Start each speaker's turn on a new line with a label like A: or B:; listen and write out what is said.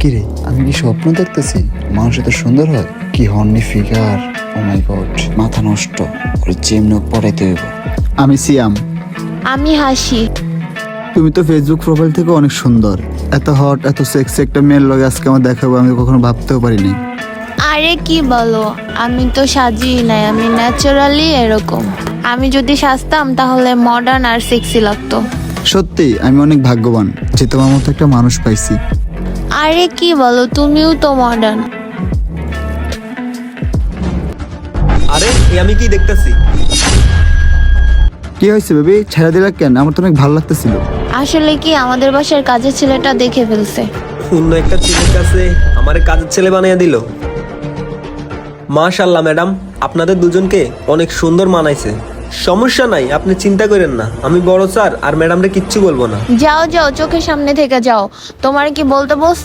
A: কিরে, আমি কি স্বপ্ন দেখতেছি? মানুষ এত সুন্দর হয়? কি হর্নি ফিগার! ও মাই গড, মাথা নষ্ট। ওর যেমন পড়াইতে হইব। আমি সিয়াম।
B: আমি হাসি।
A: তুমি তো ফেসবুক প্রোফাইল থেকে অনেক সুন্দর। এত হট, এত সেক্সি একটা মেয়ের লগে আজকে আমার দেখাবো আমি কখনো ভাবতেও পারিনি।
B: আরে কি বলো, আমি তো সাজিই নাই, আমি ন্যাচারালি এরকম। আমি যদি সাজতাম তাহলে মডার্ন আর সেক্সি লাগতো।
A: সত্যি আমি অনেক ভাগ্যবান যে তোমার মতো একটা মানুষ পাইছি।
B: আরে কি বলো, তুমিও তো মডার্ন।
C: আরে আমি কি দেখতেছি?
A: কি হয়েছে বেবি, ছেড়ে দিলা কেন? আমার তো অনেক ভালো লাগতেছিল।
B: আসলে কি আমাদের বাসার কাজের ছেলেটা দেখে ফেলছে।
C: অন্য একটা ছেলের কাছে আমারে কাজের ছেলে বানিয়ে দিল। মাশাআল্লাহ ম্যাডাম, আপনাদের দুজনকে অনেক সুন্দর মানাইছে। সমস্যা নাই, আপনি চিন্তা করেন না। আমি বড় স্যার আর ম্যাডামরে কিচ্ছু বলবো না।
B: যাও যাও, চোখের সামনে থেকে যাও। তোমার কি বলতে বলছে?